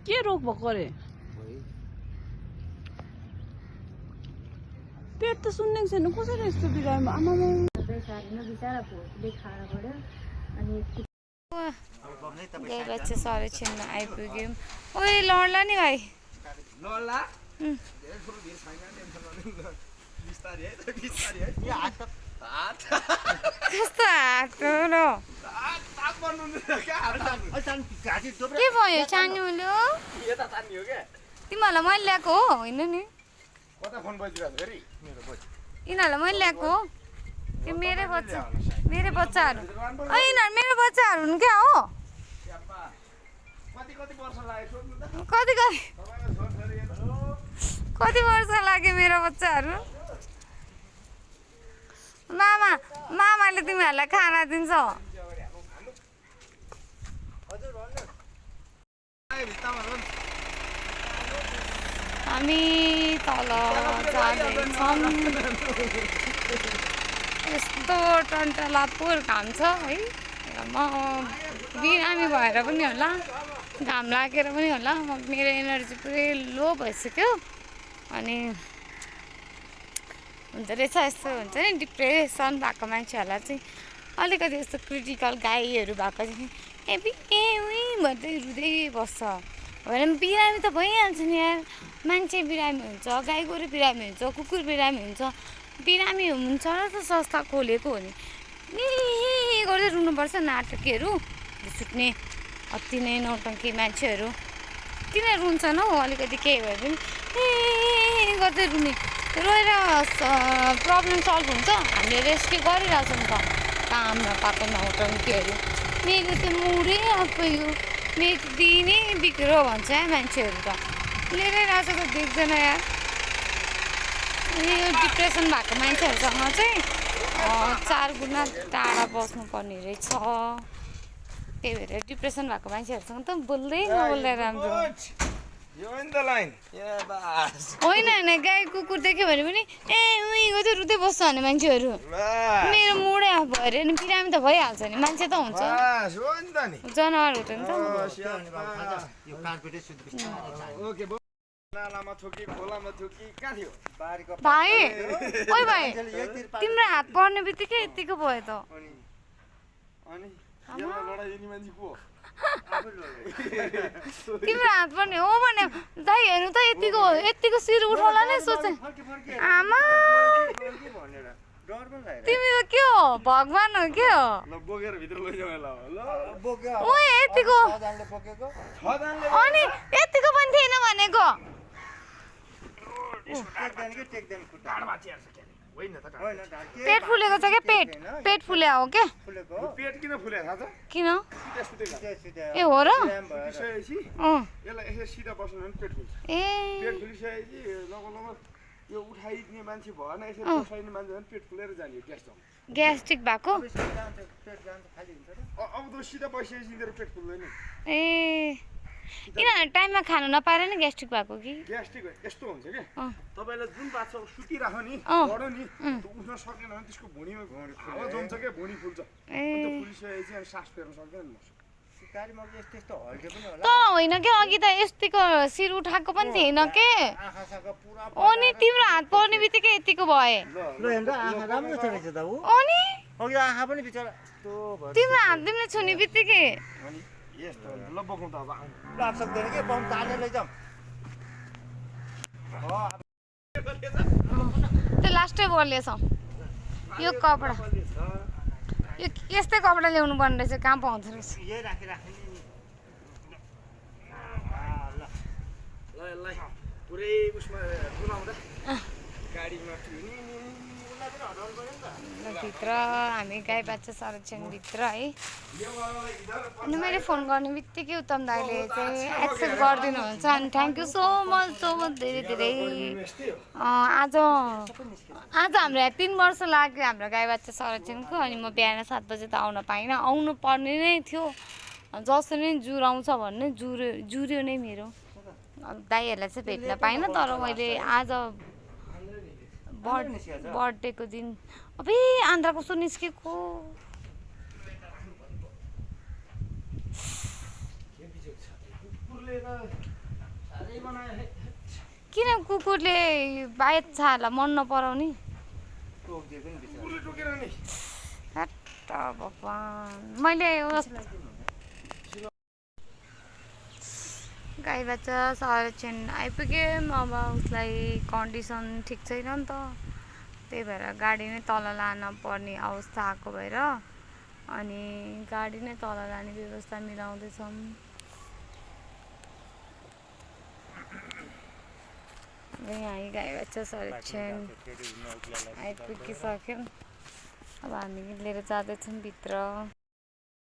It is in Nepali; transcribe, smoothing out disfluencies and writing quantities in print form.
के रोग भएको अरे पेट त सुन्ने छैन कसरी यस्तो बिरामी आमामा बिचारा भोकले खाएर गयो अनि गए बच्चे सारे छिन्न आइपुग्यौँ ओए लड्ला नि भाइ लड्ला कस्तो हात के भयो सानोलो तिमीहरूलाई मैले ल्याएको हो होइन नि यिनीहरूलाई मैले ल्याएको हो कि मेरै बच्चाहरू यिनीहरू मेरो बच्चाहरू हुन् क्या हो कति वर्ष लाग्यो मेरो बच्चाहरू मामाले तिमीहरूलाई खाना दिन्छ हामी तल जाँदैछौँ यस्तो टन्टलापुर घाम छ है म बिरामी भएर पनि होला घाम लागेर पनि होला मेरो एनर्जी पुरै लो भइसक्यो अनि हुन्छ रहेछ यस्तो हुन्छ नि डिप्रेसन भएको मान्छेहरूलाई चाहिँ अलिकति यस्तो क्रिटिकल गाईहरू भएको चाहिँ उही भन्दै रुँदै बस्छ भने बिरामी त भइहाल्छ नि यार मान्छे बिरामी हुन्छ गाई गोरु बिरामी हुन्छ कुकुर बिरामी हुन्छ बिरामी हुन्छ र त संस्था खोलेको हो नि गर्दै रुनुपर्छ नाटकीहरू सुत्ने अति नै नौटङ्की मान्छेहरू किन रुन्छन् हौ अलिकति केही भए पनि गर्दै रुने रोएर प्रब्लम सल्भ हुन्छ हामीले रेस्क्यु गरिरहेछौँ त काम नपाएको नौटङ्कीहरू मेरो त मुडै आफैयो मेरो दिनै बिग्रो भन्छ मान्छेहरू त लिएरै रहेछ त देख्दैन यार यो डिप्रेसन भएको मान्छेहरूसँग चाहिँ 4 गुणा टाढा बस्नुपर्ने रहेछ त्यही भएर डिप्रेसन भएको मान्छेहरूसँग त बोल्दै नबोल्दै राम्रो होइन गाई कुकुर देख्यो भने पनि उही चाहिँ रुँदै बस्छ भने मान्छेहरू मेरो मुडै आफ भएर नि बिरामी त भइहाल्छ नि मान्छे त हुन्छ जनावर हो त नि भाइ ओइ भाइ तिम्रो हात पर्ने बित्तिकै यतिको भयो त तिम्रो हात पर्ने हो भने दाइ हेर्नु त यतिको शिर उठाउला नै सोचे आमा तिमी त के हो भगवान हो के हो यतिको अनि यतिको पनि थिएन भनेको पेट फुलेको छ क्या पेट फुल्या हो क्या किन ए हो र ग्यास्ट्रिक भएको ए किन टाइममा खानु नपाएर नि ग्यास्ट्रिक भएको कि ग्यास्ट्रिक यस्तो हुन्छ के तपाईलाई जुन बाछा सुतिराख्यो नि बढ्यो नि उठ्न सकेन भने त्यसको भुँडीमा हावा जम्छ के भुँडी फुल्छ अनि त्यो फुलिसकेपछि अनि सास फेर्न सक्दैन नि सिकारी मग यस्तो हल्के पनि होला त होइन के अघि त यतिको शिर उठाएको पनि थिएन के आँखासँग पुरा अनि तिम्रो हात पर्ने बित्तिकै यतिको भए ल हेर्दा आँखा राम्रो छ रहेछ त उ अनि अघि आँखा पनि बिचारा त्यो तिम्रो हात तिमीले छुने बित्तिकै अनि यस्तो ल बोक्नु त अब लाग सक्दैन के पम्प तानेर लैजाऊ त्यो लास्टै बलिएछ यो कपडा यो यस्तै कपडा ल्याउनु पर्ने रहेछ कहाँ पाउँछ रहेछ यही राखी राख्ने ल ल पुरै उसमा डुलाउँदा गाडीमा भित्र हामी गाई बाच्छा संरक्षणभित्र है अनि मैले फोन गर्ने बित्तिकै उत्तम दाइले चाहिँ एक्सेप्ट गरिदिनुहुन्छ अनि थ्याङ्क यू सो मच धेरै धेरै आज हाम्रो 3 वर्ष लाग्यो हाम्रो गाई बाच्छा संरक्षणको अनि म बिहान 7 बजे त आउन पाइनँ आउनु पर्ने नै थियो जसरी नै जुराउँछ भन्ने जुर्यो नै मेरो दाइहरूलाई चाहिँ भेट्न पाइनँ तर मैले आज बर्थडेको दिन अबे आन्द्रा कस्तो निस्केको कुकुरले त साह्रै बनायो हे। किन कुकुरले बाछाहरूलाई मन नपराउने कुकुरले टोकेर नि हट्ट भगवान् मैले गाई बाच्छा संरक्षण आइपुग्यौँ अब उसलाई कन्डिसन ठिक छैन नि त त्यही भएर गाडी नै तल लान पर्ने अवस्था आएको भएर अनि गाडी नै तल लाने व्यवस्था मिलाउँदैछौँ यहाँ गाई बाच्छा संरक्षण आइपुगिसक्यौँ अब हामी लिएर जाँदैछौँ भित्र